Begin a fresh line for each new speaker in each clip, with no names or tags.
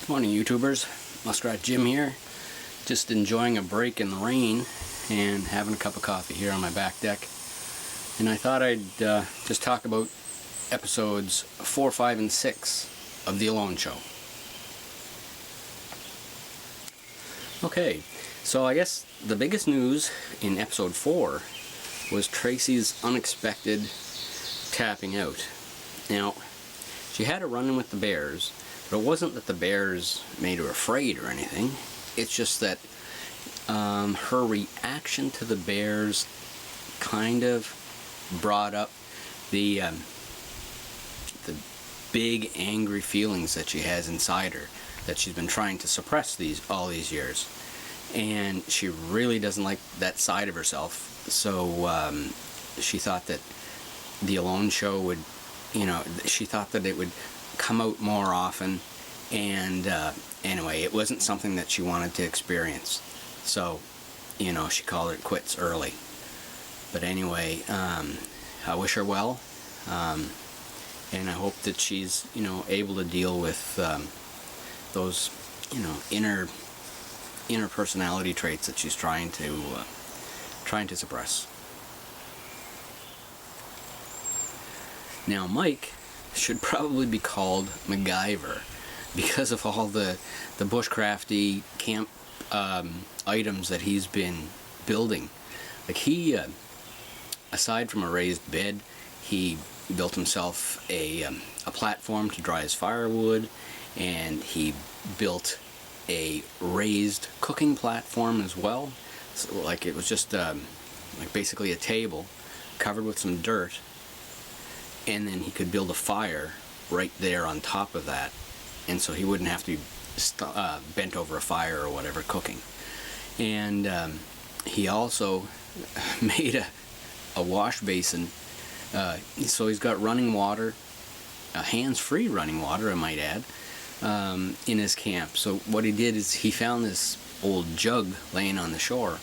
Morning, YouTubers. Muskrat Jim here. Just enjoying a break in the rain and having a cup of coffee here on my back deck. And I thought I'd just talk about episodes 4, 5, and 6 of The Alone Show. Okay, so I guess the biggest news in episode 4 was Tracy's unexpected tapping out. Now, she had a run-in with the bears, but it wasn't that the bears made her afraid or anything. It's just that her reaction to the bears kind of brought up the big angry feelings that she has inside her that she's been trying to suppress all these years, and she really doesn't like that side of herself. So she thought that the Alone Show would, she thought that it would come out more often, and anyway, it wasn't something that she wanted to experience. So, she called it quits early. But anyway, I wish her well, and I hope that she's, able to deal with those, inner personality traits that she's trying to suppress. Now, Mike should probably be called MacGyver because of all the bushcrafty camp items that he's been building. Like he, aside from a raised bed, he built himself a platform to dry his firewood, and he built a raised cooking platform as well. So, like, it was just like basically a table covered with some dirt, and then he could build a fire right there on top of that, and so he wouldn't have to be bent over a fire or whatever cooking. And he also made a wash basin, so he's got running water, hands-free running water, I might add, in his camp. So what he did is he found this old jug laying on the shore,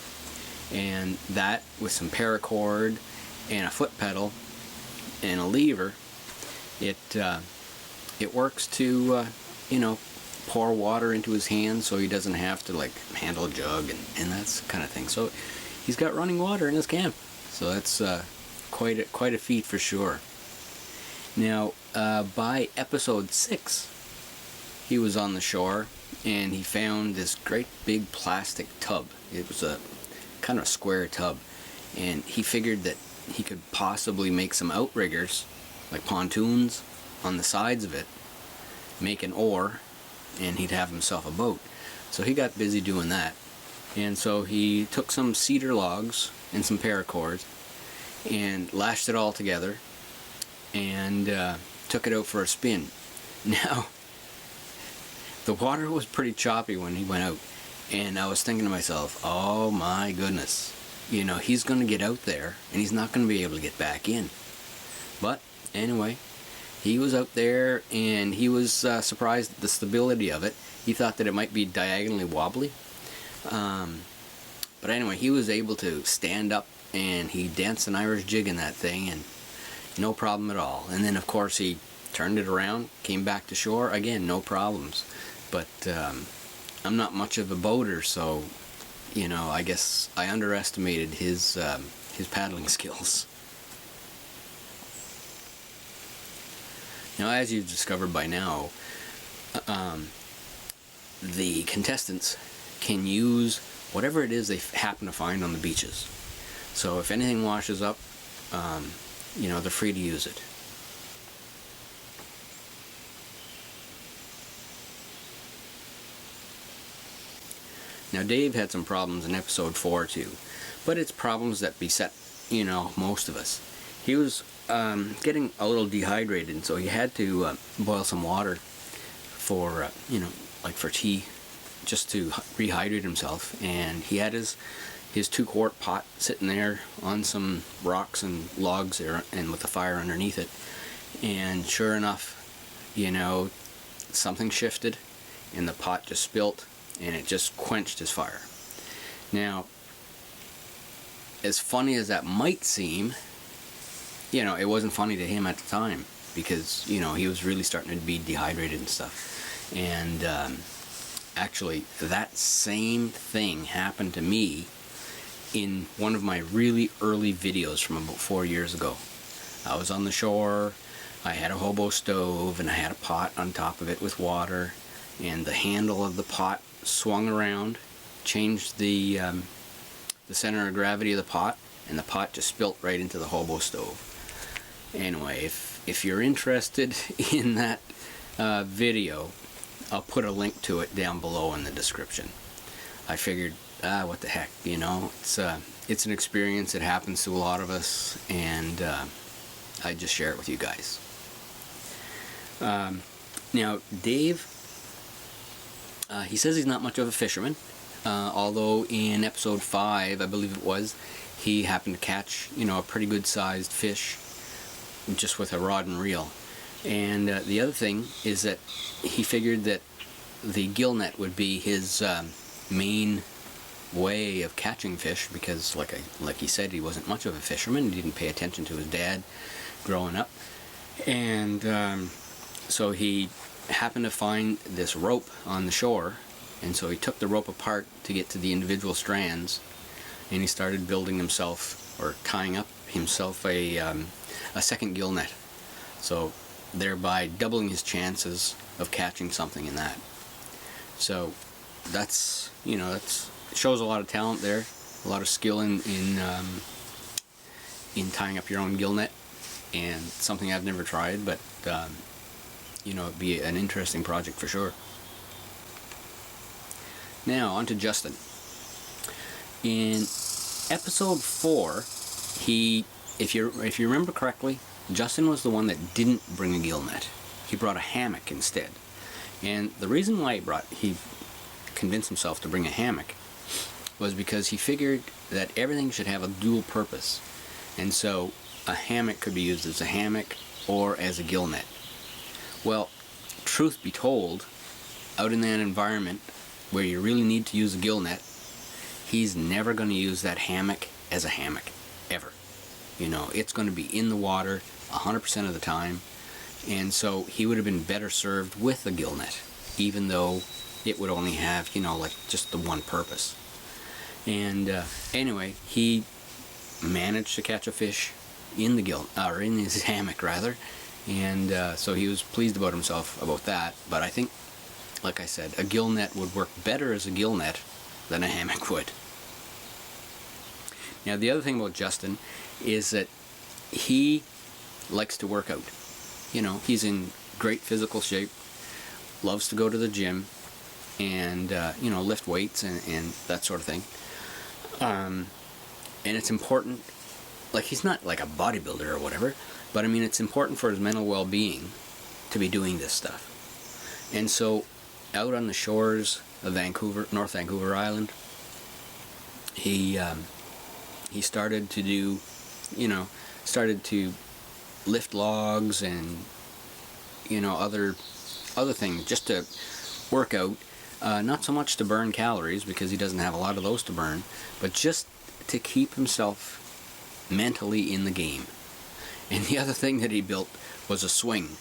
and that, with some paracord and a foot pedal and a lever, it works to pour water into his hands, so he doesn't have to handle a jug and that kind of thing. So he's got running water in his camp, so that's quite a feat for sure. Now, by episode 6, he was on the shore and he found this great big plastic tub. It was a kind of a square tub, and he figured that he could possibly make some outriggers, like pontoons, on the sides of it, make an oar, and he'd have himself a boat. So he got busy doing that. And so he took some cedar logs and some paracord and lashed it all together and took it out for a spin. Now, the water was pretty choppy when he went out, and I was thinking to myself, oh my goodness, he's going to get out there and he's not going to be able to get back in. But anyway, he was out there and he was surprised at the stability of it. He thought that it might be diagonally wobbly. But anyway, he was able to stand up and he danced an Irish jig in that thing, and no problem at all. And then of course he turned it around, came back to shore, again, no problems. But I'm not much of a boater, so I guess I underestimated his paddling skills. Now, as you've discovered by now, the contestants can use whatever it is they happen to find on the beaches. So if anything washes up, they're free to use it. Now, Dave had some problems in episode 4 too, but it's problems that beset, most of us. He was getting a little dehydrated, and so he had to boil some water for, for tea, just to rehydrate himself. And he had his 2-quart pot sitting there on some rocks and logs there, and with a fire underneath it. And sure enough, something shifted, and the pot just spilt, and it just quenched his fire. Now, as funny as that might seem, it wasn't funny to him at the time, because he was really starting to be dehydrated and stuff. And actually, that same thing happened to me in one of my really early videos from about 4 years ago. I was on the shore, I had a hobo stove, and I had a pot on top of it with water, and the handle of the pot swung around, changed the center of gravity of the pot, and the pot just spilt right into the hobo stove. Anyway, if you're interested in that video, I'll put a link to it down below in the description. I figured, what the heck, you know, it's an experience. It happens to a lot of us, and I just share it with you guys. Now, Dave, he says he's not much of a fisherman, although in episode 5, I believe it was, he happened to catch, you know, a pretty good sized fish just with a rod and reel. And the other thing is that he figured that the gill net would be his main way of catching fish, because like he said, he wasn't much of a fisherman. He didn't pay attention to his dad growing up. And so he happened to find this rope on the shore, and so he took the rope apart to get to the individual strands, and he started building himself, or tying up himself, a second gill net. So thereby doubling his chances of catching something in that. So that's, you know, it shows a lot of talent there, a lot of skill in tying up your own gill net, and something I've never tried, but you know, it'd be an interesting project for sure. Now on to Justin. In episode 4, if you remember correctly, Justin was the one that didn't bring a gill net. He brought a hammock instead. And the reason why he convinced himself to bring a hammock was because he figured that everything should have a dual purpose. And so a hammock could be used as a hammock or as a gill net. Well, truth be told, out in that environment where you really need to use a gill net, he's never going to use that hammock as a hammock, ever. You know, it's going to be in the water 100% of the time, and so he would have been better served with a gill net, even though it would only have, you know, like just the one purpose. And anyway, he managed to catch a fish in in his hammock rather, and so he was pleased about himself about that. But I think, like I said, a gill net would work better as a gill net than a hammock would. Now the other thing about Justin is that he likes to work out. You know, he's in great physical shape, loves to go to the gym, and you know, lift weights and that sort of thing. And it's important, like, he's not like a bodybuilder or whatever, but I mean, it's important for his mental well-being to be doing this stuff. And so out on the shores of Vancouver, North Vancouver Island, he started to do, you know, started to lift logs and, you know, other things just to work out. Not so much to burn calories, because he doesn't have a lot of those to burn, but just to keep himself mentally in the game. And the other thing that he built was a swing.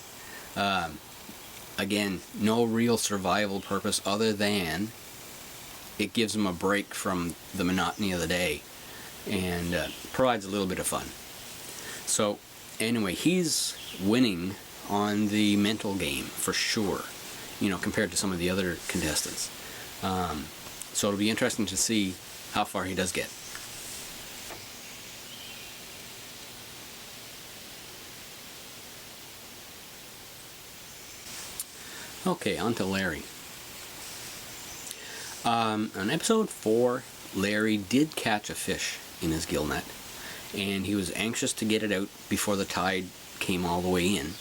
Again, no real survival purpose other than it gives him a break from the monotony of the day, and provides a little bit of fun. So anyway, he's winning on the mental game for sure, you know, compared to some of the other contestants. So it'll be interesting to see how far he does get. Okay, on to Larry. On episode 4, Larry did catch a fish in his gill net, and he was anxious to get it out before the tide came all the way in.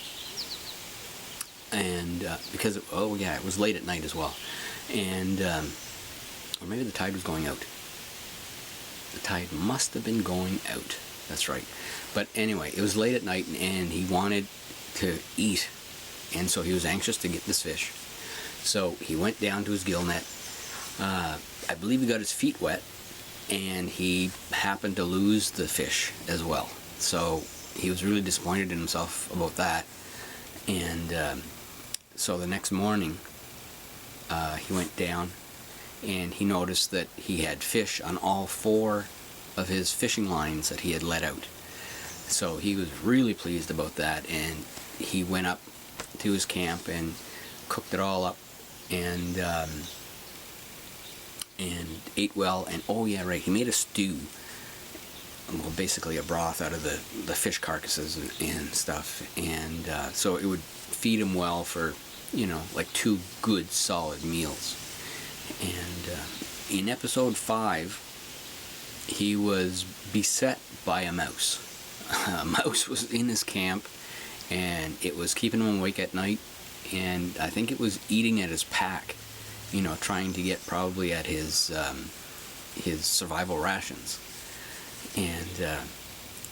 And because, it was late at night as well. And, or maybe the tide was going out. The tide must have been going out. That's right. But anyway, it was late at night, and he wanted to eat. And so he was anxious to get this fish. So he went down to his gill net. I believe he got his feet wet, and he happened to lose the fish as well. So he was really disappointed in himself about that. And so the next morning, he went down and he noticed that he had fish on all 4 of his fishing lines that he had let out. So he was really pleased about that, and he went up to his camp and cooked it all up, and ate well. And oh yeah, right, he made a stew, well, basically a broth out of the fish carcasses and stuff, and so it would feed him well for, like 2 good solid meals. And in episode 5, he was beset by a mouse. A mouse was in his camp, and it was keeping him awake at night, and I think it was eating at his pack, trying to get probably at his survival rations. And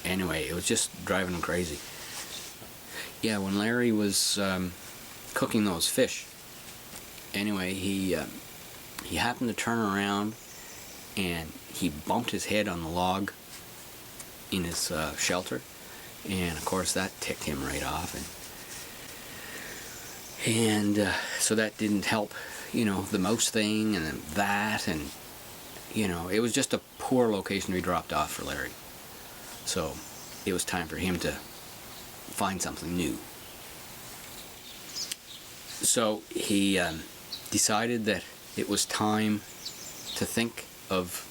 anyway, it was just driving him crazy. Yeah, when Larry was cooking those fish, anyway, he happened to turn around and he bumped his head on the log in his shelter, and of course that ticked him right off, and so that didn't help, the mouse thing, and then that, and it was just a poor location to be dropped off for Larry. So it was time for him to find something new. So he decided that it was time to think of,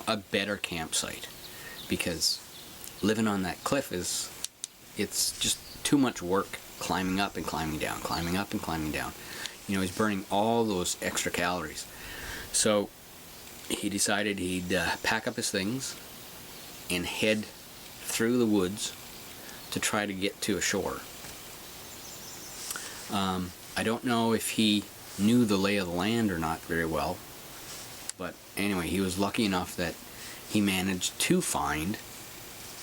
a better campsite, because living on that cliff it's just too much work, climbing up and climbing down, climbing up and climbing down. He's burning all those extra calories. So he decided he'd pack up his things and head through the woods to try to get to a shore. I don't know if he knew the lay of the land or not very well, but anyway, he was lucky enough that he managed to find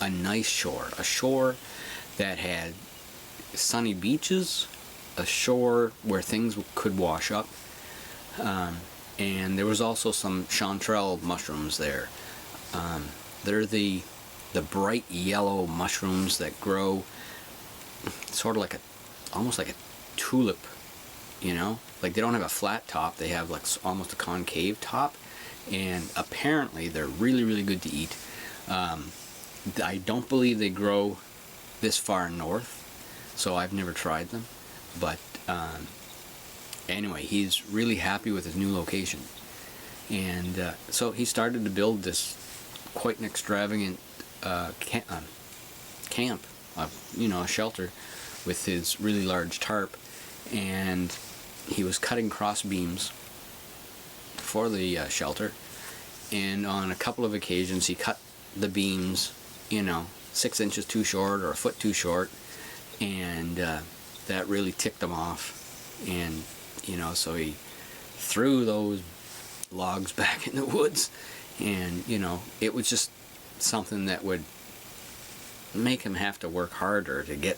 a nice shore, a shore that had sunny beaches, a shore where things could wash up, and there was also some chanterelle mushrooms there. They're the bright yellow mushrooms that grow sort of almost like a tulip, like they don't have a flat top, they have like almost a concave top, and apparently they're really, really good to eat. I don't believe they grow this far north, so I've never tried them, but anyway, he's really happy with his new location, and so he started to build this quite an extravagant camp, a shelter with his really large tarp, and he was cutting cross beams for the shelter, and on a couple of occasions he cut the beams 6 inches too short or a foot too short, and that really ticked him off, and so he threw those logs back in the woods, and it was just something that would make him have to work harder to get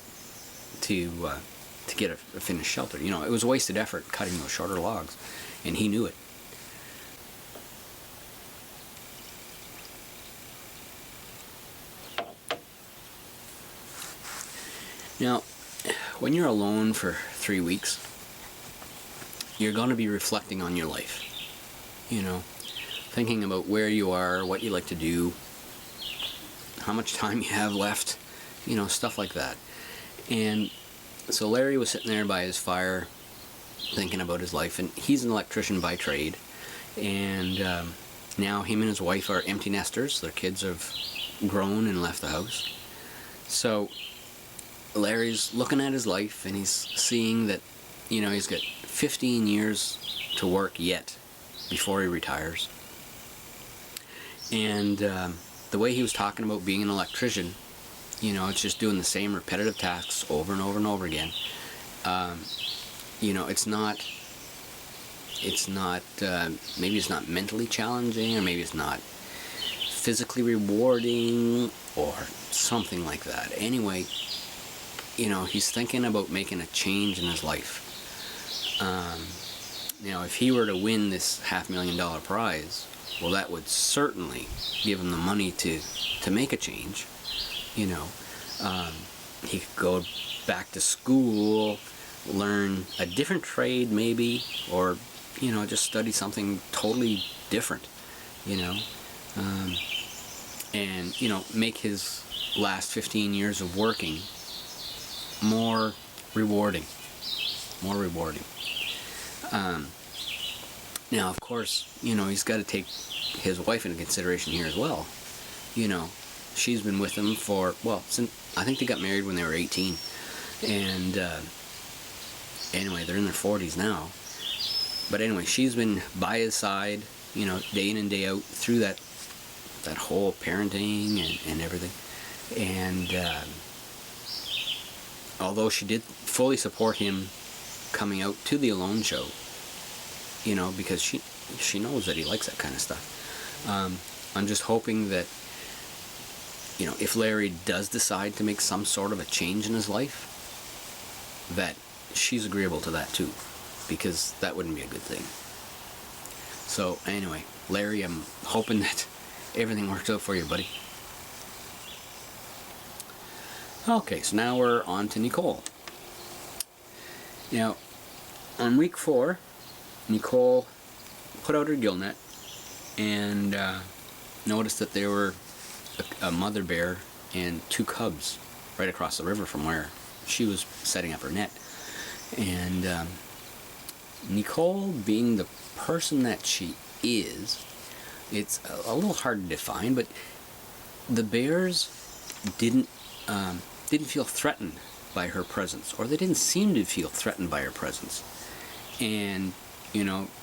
a finished shelter. It was a wasted effort cutting those shorter logs, and he knew it. Now, when you're alone for 3 weeks, you're going to be reflecting on your life, thinking about where you are, what you like to do, how much time you have left, stuff like that. And so Larry was sitting there by his fire thinking about his life, and he's an electrician by trade, and now him and his wife are empty nesters. Their kids have grown and left the house. So Larry's looking at his life, and he's seeing that he's got 15 years to work yet before he retires. And the way he was talking about being an electrician, it's just doing the same repetitive tasks over and over and over again. Maybe it's not mentally challenging, or maybe it's not physically rewarding, or something like that. Anyway, he's thinking about making a change in his life. If he were to win this $500,000 prize, well, that would certainly give him the money to make a change. He could go back to school, learn a different trade maybe, or just study something totally different, you know, and, make his last 15 years of working more rewarding. More rewarding. Now, of course, he's got to take his wife into consideration here as well. She's been with him for, since, I think they got married when they were 18. And anyway, they're in their 40s now. But anyway, she's been by his side, day in and day out through that whole parenting and everything. And although she did fully support him coming out to the Alone show, because she knows that he likes that kind of stuff. I'm just hoping that, if Larry does decide to make some sort of a change in his life, that she's agreeable to that too, because that wouldn't be a good thing. So anyway, Larry, I'm hoping that everything works out for you, buddy. Okay, so now we're on to Nicole. Now, on week 4, Nicole put out her gill net and noticed that there were a mother bear and 2 cubs right across the river from where she was setting up her net. And Nicole, being the person that she is, it's a little hard to define, but the bears didn't feel threatened by her presence, or they didn't seem to feel threatened by her presence. And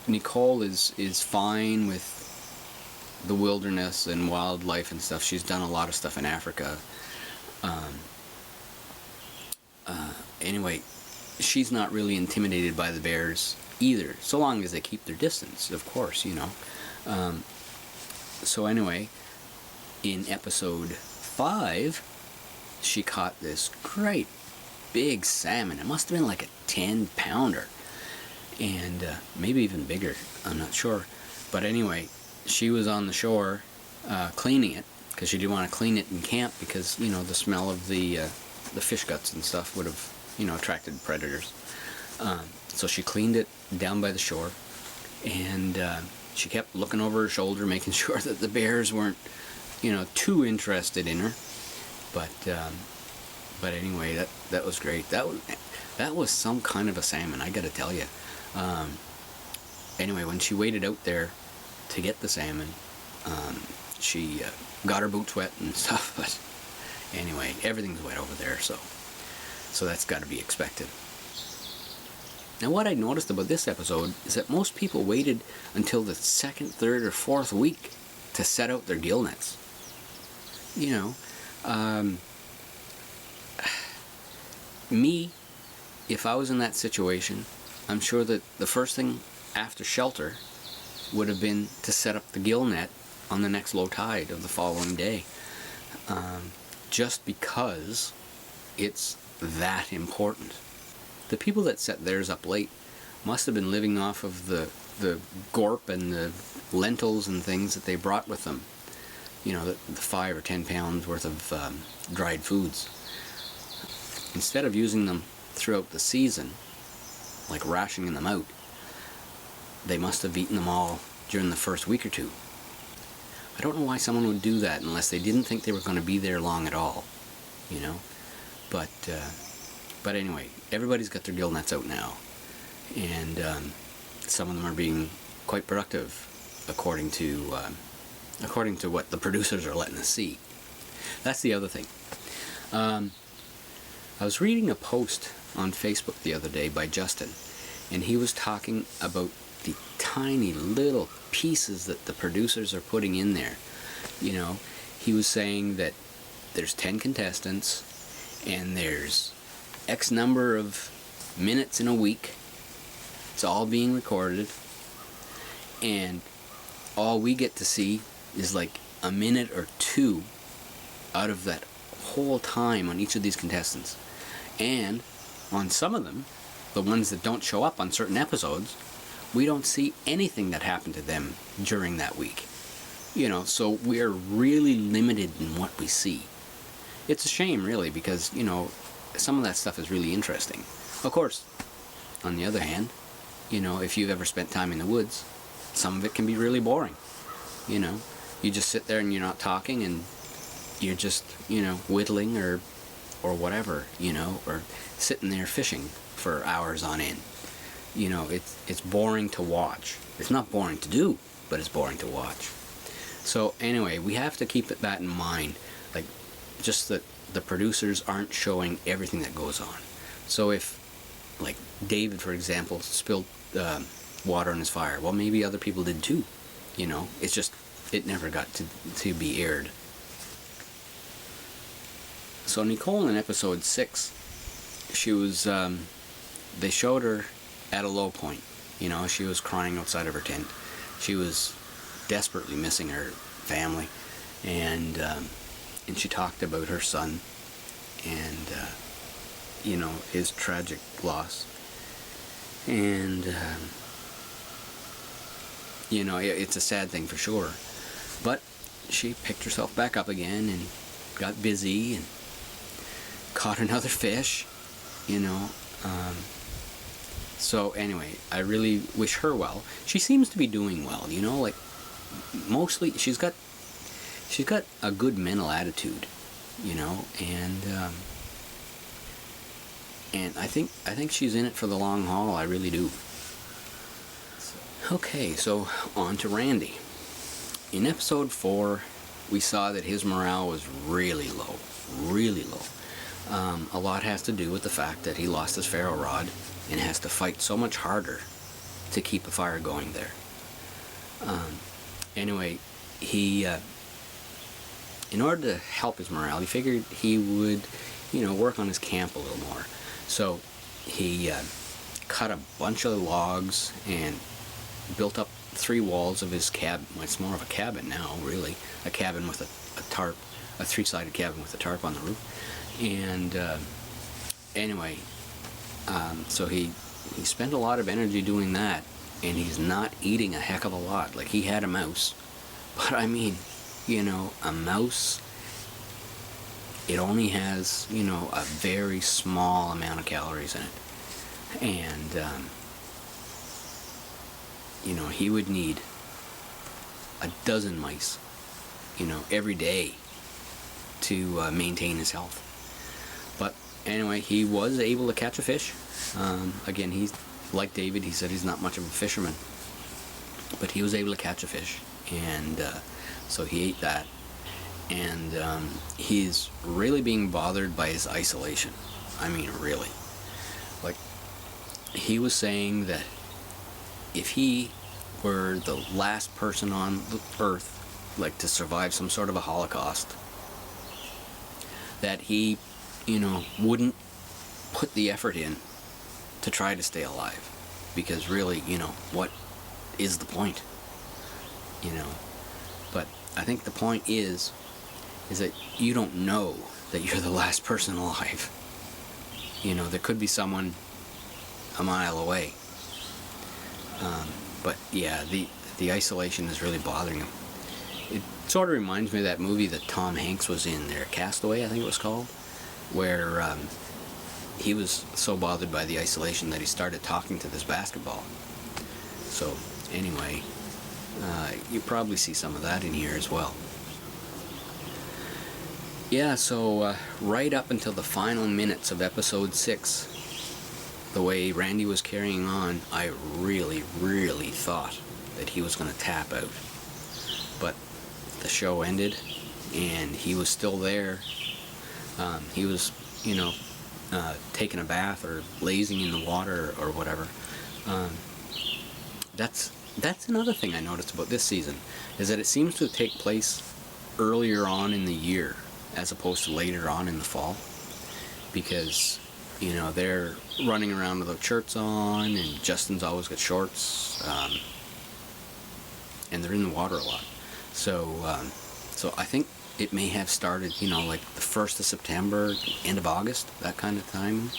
Nicole is fine with the wilderness and wildlife and stuff. She's done a lot of stuff in Africa. Anyway, she's not really intimidated by the bears either, so long as they keep their distance, of course, So anyway, in episode 5, she caught this great big salmon. It must have been like a 10-pounder. And maybe even bigger, I'm not sure. But anyway, she was on the shore cleaning it, because she didn't want to clean it in camp, because, the smell of the fish guts and stuff would have, attracted predators. So she cleaned it down by the shore, and she kept looking over her shoulder, making sure that the bears weren't, too interested in her. But anyway, that was great. That was some kind of a salmon, I got to tell you. Anyway, when she waded out there to get the salmon, she got her boots wet and stuff. But anyway, everything's wet over there, so that's got to be expected. Now, what I noticed about this episode is that most people waited until the 2nd, 3rd, or 4th week to set out their gill nets. Me, if I was in that situation, I'm sure that the first thing after shelter would have been to set up the gill net on the next low tide of the following day. Just because it's that important. The people that set theirs up late must have been living off of the gorp and the lentils and things that they brought with them. The 5 or 10 pounds worth of dried foods. Instead of using them throughout the season, like rationing them out, they must have eaten them all during the first week or 2. I don't know why someone would do that unless they didn't think they were going to be there long at all, But anyway, everybody's got their gill nets out now, and some of them are being quite productive, according to what the producers are letting us see. That's the other thing. I was reading a post on Facebook the other day by Justin, and he was talking about the tiny little pieces that the producers are putting in there. He was saying that there's 10 contestants, and there's X number of minutes in a week. It's all being recorded, and all we get to see is like a minute or 2 out of that whole time on each of these contestants. And on some of them, the ones that don't show up on certain episodes, we don't see anything that happened to them during that week. So we're really limited in what we see. It's a shame, really, because, some of that stuff is really interesting. Of course, on the other hand, if you've ever spent time in the woods, some of it can be really boring. You just sit there and you're not talking, and you're just, whittling or whatever, or sitting there fishing for hours on end. It's boring to watch. It's not boring to do, but it's boring to watch. So anyway, we have to keep that in mind, like, just that the producers aren't showing everything that goes on. So if, like, David, for example, spilled water on his fire, well, maybe other people did too. It's just, it never got to be aired. So Nicole in episode 6, she was, they showed her at a low point. She was crying outside of her tent. She was desperately missing her family, and she talked about her son and his tragic loss. And it's a sad thing for sure, but she picked herself back up again and got busy and caught another fish. So anyway, I really wish her well. She seems to be doing well, like, mostly she's got a good mental attitude, and I think she's in it for the long haul. I really do. Okay, so on to Randy. In episode 4, we saw that his morale was really low, really low. A lot has to do with the fact that he lost his ferro rod and has to fight so much harder to keep a fire going there. Anyway, he, in order to help his morale, he figured he would, work on his camp a little more. So he cut a bunch of logs and built up 3 walls of his cabin. Well, it's more of a cabin now, really. A cabin with a tarp, a 3-sided cabin with a tarp on the roof. And anyway, so he spent a lot of energy doing that, and he's not eating a heck of a lot. Like, he had a mouse, but I mean, a mouse, it only has, a very small amount of calories in it. And, he would need a dozen mice, every day to maintain his health. But anyway, he was able to catch a fish. Again, he's like David. He said he's not much of a fisherman, but he was able to catch a fish, and so he ate that. And he's really being bothered by his isolation. I mean, really. Like, he was saying that if he were the last person on the earth, like, to survive some sort of a Holocaust, that he, wouldn't put the effort in to try to stay alive. Because really, what is the point? But I think the point is that you don't know that you're the last person alive. There could be someone a mile away. But yeah, the isolation is really bothering him. It sort of reminds me of that movie that Tom Hanks was in there, Castaway, I think it was called, where he was so bothered by the isolation that he started talking to this basketball. So anyway, you probably see some of that in here as well. Yeah, so right up until the final minutes of episode 6, the way Randy was carrying on, I really, really thought that he was going to tap out. But the show ended, and he was still there. He was, taking a bath or lazing in the water or whatever. That's another thing I noticed about this season, is that it seems to take place earlier on in the year as opposed to later on in the fall, because they're running around without shirts on, and Justin's always got shorts, and they're in the water a lot. So I think it may have started, like the 1st of September, end of August, that kind of time,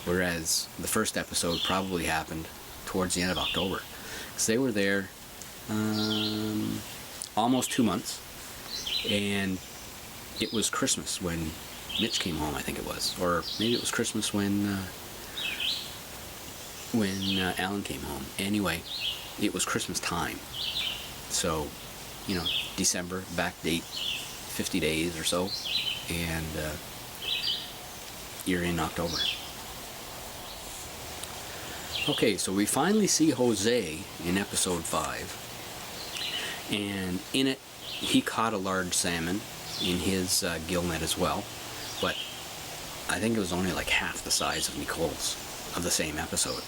whereas the first episode probably happened towards the end of October, because they were there almost 2 months, and it was Christmas when Mitch came home, I think it was, or maybe it was Christmas when when Alan came home. Anyway, it was Christmas time. So, December, back date, 50 days or so, and you're in October. Okay, so we finally see Jose in episode 5, and in it, he caught a large salmon in his gill net as well, but I think it was only like half the size of Nicole's of the same episode.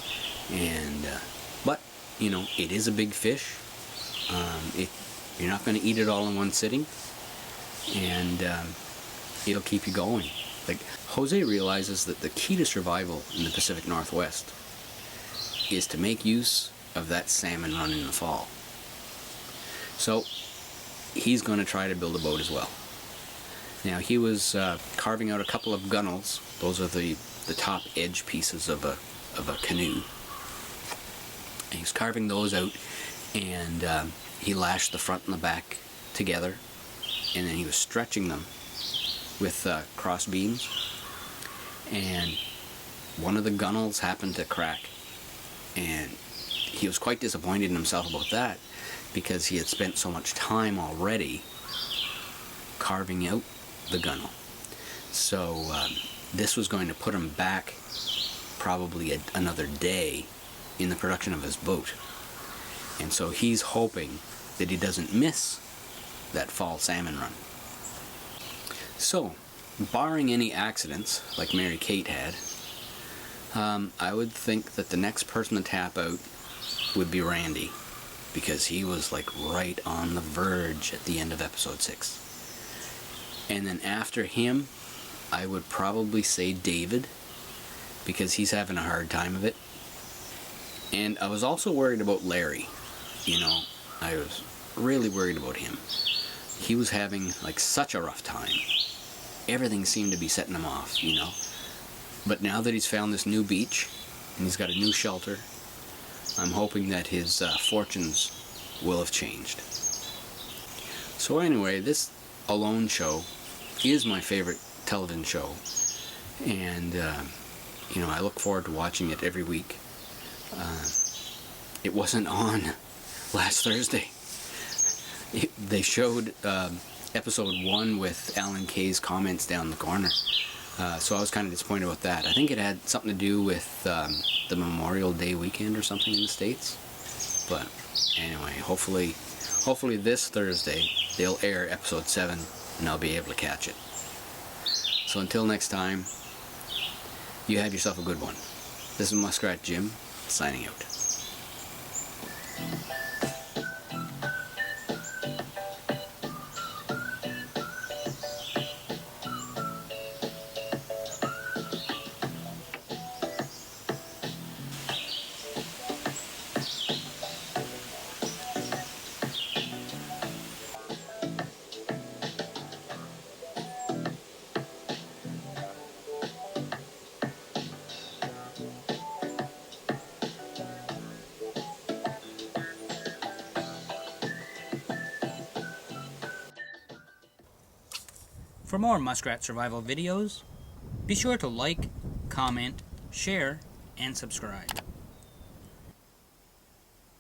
And but it is a big fish. You're not going to eat it all in one sitting, and it'll keep you going. Like, Jose realizes that the key to survival in the Pacific Northwest is to make use of that salmon run in the fall. So he's going to try to build a boat as well. Now, he was carving out a couple of gunnels. Those are the top edge pieces of a canoe. And he's carving those out, and he lashed the front and the back together, and then he was stretching them with cross beams, and one of the gunnels happened to crack, and he was quite disappointed in himself about that, because he had spent so much time already carving out the gunnel. So this was going to put him back probably another day in the production of his boat. And so he's hoping that he doesn't miss that fall salmon run. So, barring any accidents like Mary Kate had, I would think that the next person to tap out would be Randy, because he was like right on the verge at the end of episode 6. And then after him, I would probably say David, because he's having a hard time of it. And I was also worried about Larry. I was really worried about him. He was having like such a rough time. Everything seemed to be setting him off, But now that he's found this new beach, and he's got a new shelter, I'm hoping that his fortunes will have changed. So anyway, this Alone show is my favorite television show, and I look forward to watching it every week. It wasn't on last Thursday. They showed episode 1 with Alan Kay's comments down the corner, so I was kind of disappointed about that. I think it had something to do with the Memorial Day weekend or something in the States. But anyway, hopefully this Thursday they'll air episode 7 and I'll be able to catch it. So until next time, you have yourself a good one. This is Muskrat Jim, signing out.
For more muskrat survival videos, be sure to like, comment, share, and subscribe.